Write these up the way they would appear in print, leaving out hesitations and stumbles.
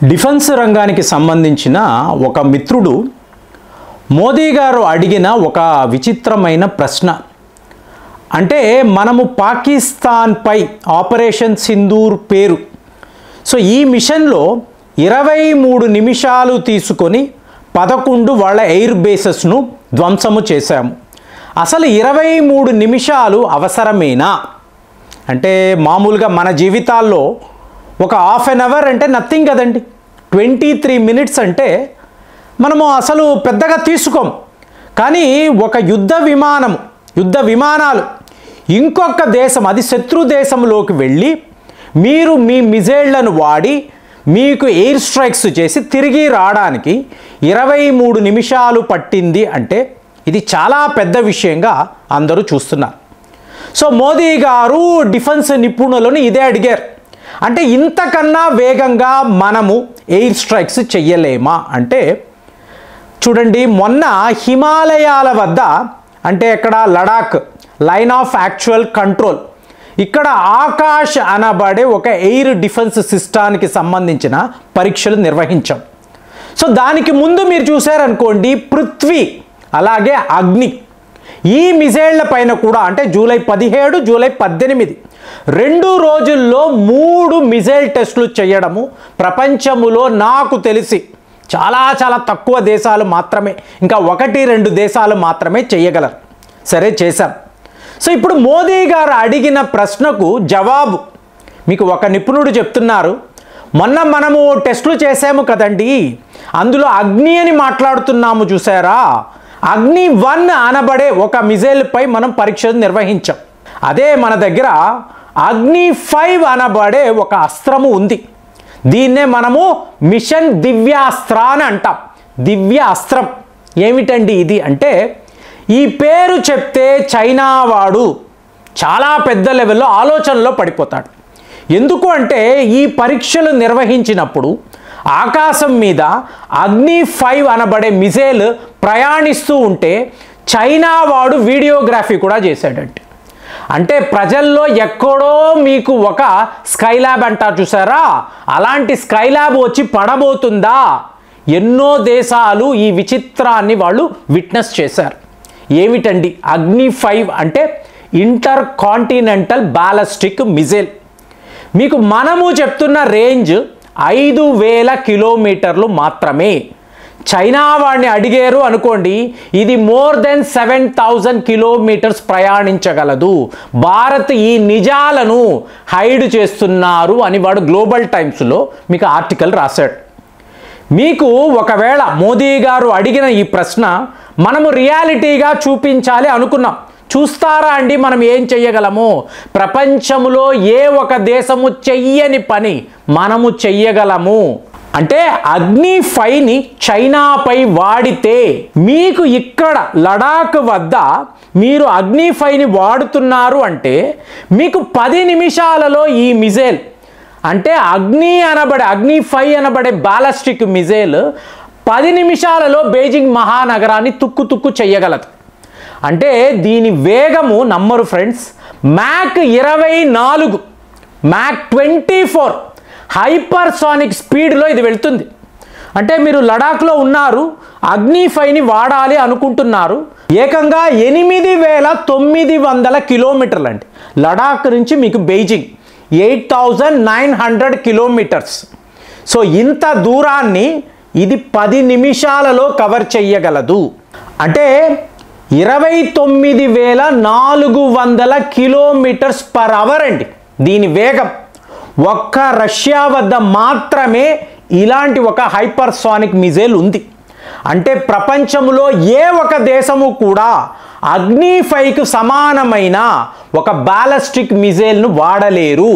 Defence రంగానికి సంబంధించిన ఒక మిత్రుడు మోదీ గారు అడిగిన ఒక విచిత్రమైన ప్రశ్న. అంటే మనము పాకిస్తాన్పై ఆపరేషన్ సింధూర్ పేరు, సో ఈ మిషన్లో 23 నిమిషాలు తీసుకొని 11 వాళ్ళ ఎయిర్ బేసెస్ను ధ్వంసము చేశాము. అసలు 23 నిమిషాలు అవసరమేనా? అంటే మామూలుగా మన జీవితాల్లో ఒక హాఫ్ అన్ అవర్ అంటే నథింగ్ కదండి. 23 మినిట్స్ అంటే మనము అసలు పెద్దగా తీసుకోం. కానీ ఒక యుద్ధ విమానాలు ఇంకొక దేశం, అది శత్రు దేశంలోకి వెళ్ళి మీరు మీ మిజైళ్లను వాడి మీకు ఎయిర్ స్ట్రైక్స్ చేసి తిరిగి రావడానికి 23 నిమిషాలు పట్టింది అంటే ఇది చాలా పెద్ద విషయంగా అందరూ చూస్తున్నారు. సో మోదీ గారు డిఫెన్స్ నిపుణులను ఇదే అడిగారు. అంటే ఇంతకన్నా వేగంగా మనము ఎయిర్ స్ట్రైక్స్ చెయ్యలేమా అంటే చూడండి, మొన్న హిమాలయాల వద్ద, అంటే ఇక్కడ Ladakh line of actual control, ఇక్కడ ఆకాష్ అనబడే ఒక ఎయిర్ డిఫెన్స్ సిస్టానికి సంబంధించిన పరీక్షలు నిర్వహించాం. సో దానికి ముందు మీరు చూసారనుకోండి, పృథ్వీ అలాగే అగ్ని, ఈ మిజైళ్ల పైన కూడా అంటే జూలై 17, జూలై 18 2 రోజుల్లో 3 మిజైల్ టెస్టులు చేయడము ప్రపంచములో నాకు తెలిసి చాలా తక్కువ దేశాలు మాత్రమే, ఇంకా 1-2 దేశాలు మాత్రమే చేయగలరు. సరే, చేశాం. సో ఇప్పుడు మోదీ గారు అడిగిన ప్రశ్నకు జవాబు మీకు ఒక నిపుణుడు చెప్తున్నారు. మొన్న మనము టెస్టులు చేసాము కదండి, అందులో అగ్ని అని మాట్లాడుతున్నాము చూసారా, అగ్ని 1 అనబడే ఒక మిజైల్పై మనం పరీక్షలు నిర్వహించాం. అదే మన దగ్గర అగ్ని 5 అనబడే ఒక అస్త్రము ఉంది. దీన్నే మనము మిషన్ దివ్యాస్త్ర అని అంటాం. దివ్య అస్త్రం ఏమిటండి ఇది అంటే, ఈ పేరు చెప్తే చైనా వాడు చాలా పెద్ద లెవెల్లో ఆలోచనలో పడిపోతాడు. ఎందుకు అంటే ఈ పరీక్షలు నిర్వహించినప్పుడు ఆకాశం మీద అగ్ని 5 అనబడే మిజైల్ ప్రయాణిస్తూ ఉంటే చైనా వాడు వీడియోగ్రఫీ కూడా చేశాడంటే, అంటే ప్రజల్లో ఎక్కడో మీకు ఒక స్కైలాబ్ అంటారు చూసారా, అలాంటి స్కైలాబ్ వచ్చి పడబోతుందా? ఎన్నో దేశాలు ఈ విచిత్రాన్ని వాళ్ళు విట్నెస్ చేశారు. ఏమిటండి అగ్ని 5 అంటే? Inter continental ballistic missile. మీకు మనము చెప్తున్న రేంజ్ 5000 కిలోమీటర్లు మాత్రమే. చైనా వాడిని అడిగారు అనుకోండి, ఇది మోర్ దెన్ 7000 కిలోమీటర్స్ ప్రయాణించగలదు. భారత్ ఈ నిజాలను హైడ్ చేస్తున్నారు అని వాడు గ్లోబల్ టైమ్స్లో మీకు ఆర్టికల్ రాశాడు. మీకు ఒకవేళ మోదీ గారు అడిగిన ఈ ప్రశ్న మనము రియాలిటీగా చూపించాలి అనుకున్నాం. చూస్తారా అండి మనం ఏం చెయ్యగలము? ప్రపంచంలో ఏ ఒక దేశము చెయ్యని పని మనము చెయ్యగలము. అంటే అగ్ని 5ని చైనాపై వాడితే మీకు ఇక్కడ లడాక్ వద్ద మీరు అగ్ని 5ని వాడుతున్నారు అంటే మీకు 10 నిమిషాలలో ఈ మిజైల్, అంటే అగ్ని 5 అనబడే బాలిస్టిక్ మిజైల్ 10 నిమిషాలలో బీజింగ్ మహానగరాన్ని తుక్కు చేయగలదు. అంటే దీని వేగము నమ్మరు ఫ్రెండ్స్, మ్యాక్ 24, మ్యాక్ 24 హైపర్సానిక్ స్పీడ్లో ఇది వెళ్తుంది. అంటే మీరు లడాఖ్లో ఉన్నారు, అగ్ని 5ని వాడాలి అనుకుంటున్నారు, ఏకంగా 8900 కిలోమీటర్లు అండి లడాక్ నుంచి మీకు బీజింగ్ 8900 కిలోమీటర్స్. సో ఇంత దూరాన్ని ఇది 10 నిమిషాలలో కవర్ చెయ్యగలదు. అంటే 29400 కిలోమీటర్స్ పర్ అవర్ అండి దీని వేగం. ఒక్క రష్యా వద్ద మాత్రమే ఇలాంటి ఒక హైపర్సానిక్ మిజైల్ ఉంది. అంటే ప్రపంచంలో ఏ ఒక దేశము కూడా అగ్ని 5కు సమానమైన ఒక బాలిస్టిక్ మిజైల్ను వాడలేరు.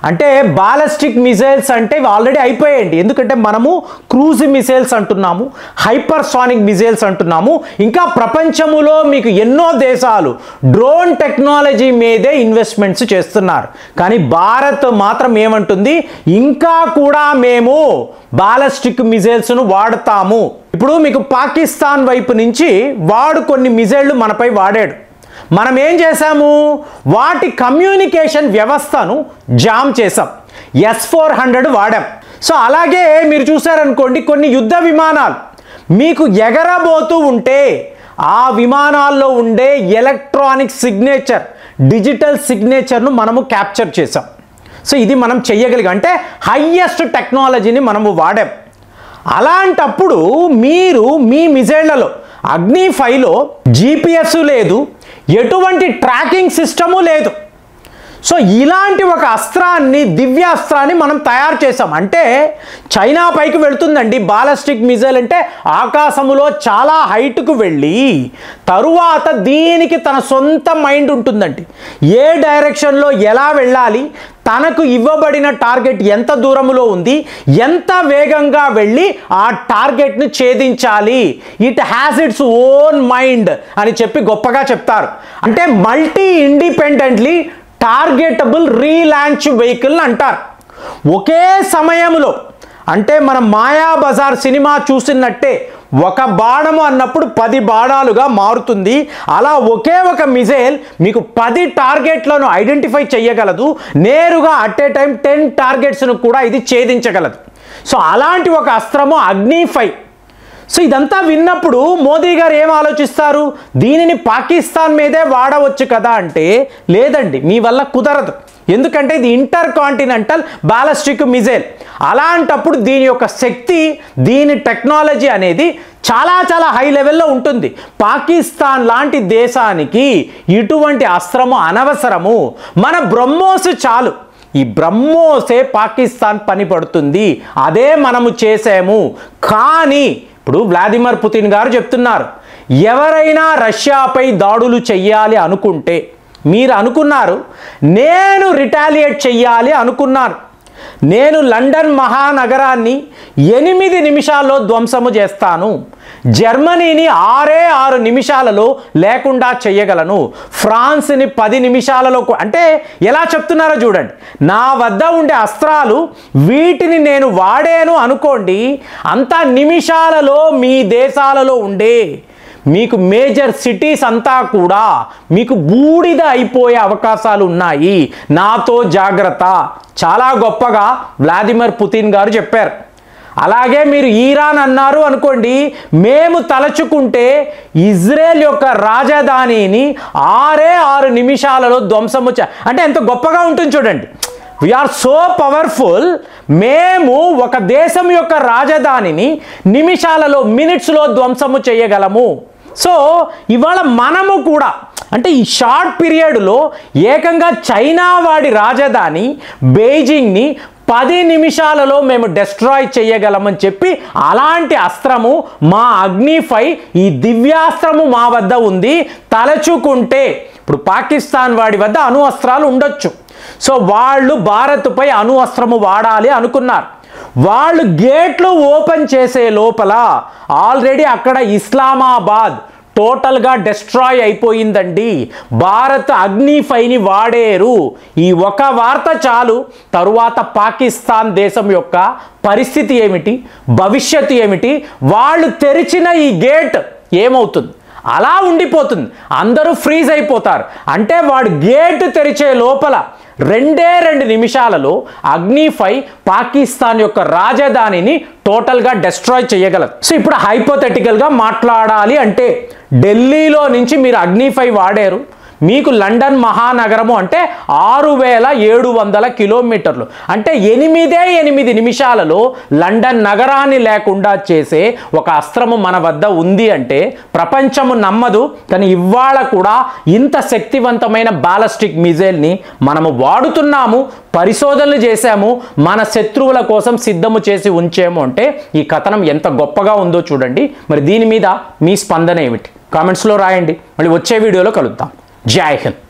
అంటే బాలిస్టిక్ మిజైల్స్ అంటే ఆల్రెడీ అయిపోయాయండి. ఎందుకంటే మనము క్రూజ్ మిసైల్స్ అంటున్నాము, హైపర్సానిక్ మిజైల్స్ అంటున్నాము. ఇంకా ప్రపంచములో మీకు ఎన్నో దేశాలు డ్రోన్ టెక్నాలజీ మీదే ఇన్వెస్ట్మెంట్స్ చేస్తున్నారు. కానీ భారత్ మాత్రం ఏమంటుంది, ఇంకా కూడా మేము బాలిస్టిక్ మిజైల్స్ను వాడతాము. ఇప్పుడు మీకు పాకిస్తాన్ వైపు నుంచి వాడు కొన్ని మిజైళ్లు మనపై వాడాడు. మనం ఏం చేశాము, వాటి కమ్యూనికేషన్ వ్యవస్థను జామ్ చేసాం. S-400 వాడాం. సో అలాగే మీరు చూసారనుకోండి, కొన్ని యుద్ధ విమానాలు మీకు ఎగరబోతూ ఉంటే ఆ విమానాల్లో ఉండే ఎలక్ట్రానిక్ సిగ్నేచర్, డిజిటల్ సిగ్నేచర్ను మనము క్యాప్చర్ చేసాం. సో ఇది మనం చెయ్యగలిగాం, అంటే హయ్యెస్ట్ టెక్నాలజీని మనము వాడాం. అలాంటప్పుడు మీరు మీ మిజైళ్లలో అగ్ని 5లో GPS లేదు, ఎటువంటి ట్రాకింగ్ సిస్టము లేదు. సో ఇలాంటి ఒక అస్త్రాన్ని, దివ్యాస్త్రాన్ని మనం తయారు చేసాం. అంటే చైనా పైకి వెళుతుందండి బాలిస్టిక్ మిజైల్, అంటే ఆకాశములో చాలా హైట్కు వెళ్ళి తరువాత దీనికి తన సొంత మైండ్ ఉంటుందండి. ఏ డైరెక్షన్లో ఎలా వెళ్ళాలి, తనకు ఇవ్వబడిన టార్గెట్ ఎంత దూరంలో ఉంది, ఎంత వేగంగా వెళ్ళి ఆ టార్గెట్ను ఛేదించాలి, it has its own mind అని చెప్పి గొప్పగా చెప్తారు. అంటే multi independently targetable relaunch vehicle అంటారు. ఒకే సమయంలో, అంటే మనం మాయాబజార్ సినిమా చూసినట్టే ఒక బాణము అన్నప్పుడు 10 బాణాలుగా మారుతుంది. అలా ఒకే ఒక మిజైల్ మీకు 10 టార్గెట్లను ఐడెంటిఫై చేయగలదు. నేరుగా అట్ ఏ టైం 10 టార్గెట్స్ను కూడా ఇది ఛేదించగలదు. సో అలాంటి ఒక అస్త్రము అగ్ని 5. సో ఇదంతా విన్నప్పుడు మోదీ గారు ఏం ఆలోచిస్తారు, దీనిని పాకిస్తాన్ మీదే వాడవచ్చు కదా అంటే, లేదండి, మీ వల్ల కుదరదు. ఎందుకంటే ఇది ఇంటర్ కాంటినెంటల్ బాలిస్టిక్ మిజైల్. అలాంటప్పుడు దీని యొక్క శక్తి, దీని టెక్నాలజీ అనేది చాలా చాలా హై లెవెల్లో ఉంటుంది. పాకిస్తాన్ లాంటి దేశానికి ఇటువంటి అస్త్రము అనవసరము, మన బ్రహ్మోస్ చాలు. ఈ బ్రహ్మోసే పాకిస్తాన్ పని పడుతుంది, అదే మనము చేసాము. కానీ ఇప్పుడు వ్లాదిమిర్ పుతిన్ గారు చెప్తున్నారు, ఎవరైనా రష్యాపై దాడులు చెయ్యాలి అనుకుంటే, మీరు అనుకున్నారు నేను రిటాలియేట్ చెయ్యాలి అనుకున్నారు, నేను లండన్ మహానగరాన్ని 8 నిమిషాల్లో ధ్వంసము చేస్తాను, జర్మనీని 6 నిమిషాలలో లేకుండా చేయగలను, ఫ్రాన్స్ని 10 నిమిషాలలో, అంటే ఎలా చెప్తున్నారో చూడండి. నా వద్ద ఉండే అస్త్రాలు వీటిని నేను వాడాను అనుకోండి, అంతా నిమిషాలలో మీ దేశాలలో ఉండే మీకు మేజర్ సిటీస్ అంతా కూడా మీకు బూడిద అయిపోయే అవకాశాలు ఉన్నాయి, నాతో జాగ్రత్త. చాలా గొప్పగా వ్లాదిమిర్ పుతిన్ గారు చెప్పారు. అలాగే మీరు ఈరాన్ అన్నారు అనుకోండి, మేము తలచుకుంటే ఇజ్రాయెల్ యొక్క రాజధానిని 6 నిమిషాలలో ధ్వంసము అంటే ఎంత గొప్పగా ఉంటుంది చూడండి. వీఆర్ సో పవర్ఫుల్, మేము ఒక దేశం యొక్క రాజధానిని నిమిషాలలో, మినిట్స్లో ధ్వంసము చేయగలము. సో ఇవాళ మనము కూడా, అంటే ఈ షార్ట్ పీరియడ్లో ఏకంగా చైనా వాడి రాజధాని బెయిజింగ్ని 10 నిమిషాలలో మేము డెస్ట్రాయ్ చేయగలమని చెప్పి, అలాంటి అస్త్రము మా అగ్ని 5, ఈ దివ్యాస్త్రము మా వద్ద ఉంది. తలచుకుంటే ఇప్పుడు పాకిస్తాన్ వాడి వద్ద అణు అస్త్రాలు ఉండొచ్చు. సో వాళ్ళు భారత్పై అణు అస్త్రము వాడాలి అనుకున్నారు. వాళ్ళు గేట్లు ఓపెన్ చేసే లోపల ఆల్రెడీ అక్కడ ఇస్లామాబాద్ టోటల్గా డెస్ట్రాయ్ అయిపోయిందండి. భారత్ అగ్ని 5ని వాడేరు. ఈ ఒక వార్త చాలు, తరువాత పాకిస్తాన్ దేశం యొక్క పరిస్థితి ఏమిటి, భవిష్యత్తు ఏమిటి, వాళ్ళు తెరిచిన ఈ గేట్ ఏమవుతుంది, అలా ఉండిపోతుంది. అందరూ ఫ్రీజ్ అయిపోతారు. అంటే వాడు గేటు తెరిచే లోపల 2 నిమిషాలలో అగ్ని 5 పాకిస్తాన్ యొక్క రాజధానిని టోటల్గా డెస్ట్రాయ్ చేయగలదు. సో ఇప్పుడు హైపోథెటికల్గా మాట్లాడాలి అంటే, ఢిల్లీలో నుంచి మీరు అగ్ని 5 వాడారు, మీకు లండన్ మహానగరము అంటే 6700 కిలోమీటర్లు, అంటే 8 నిమిషాలలో లండన్ నగరాన్ని లేకుండా చేసే ఒక అస్త్రము మన వద్ద ఉంది అంటే ప్రపంచము నమ్మదు. కానీ ఇవాళ కూడా ఇంత శక్తివంతమైన బాలిస్టిక్ మిజైల్ని మనము వాడుతున్నాము, పరిశోధనలు చేశాము, మన శత్రువుల కోసం సిద్ధము చేసి ఉంచాము. అంటే ఈ కథనం ఎంత గొప్పగా ఉందో చూడండి. మరి దీని మీద మీ స్పందన ఏమిటి? కామెంట్స్లో రాయండి. మళ్ళీ వచ్చే వీడియోలో కలుద్దాం. జై హింద్.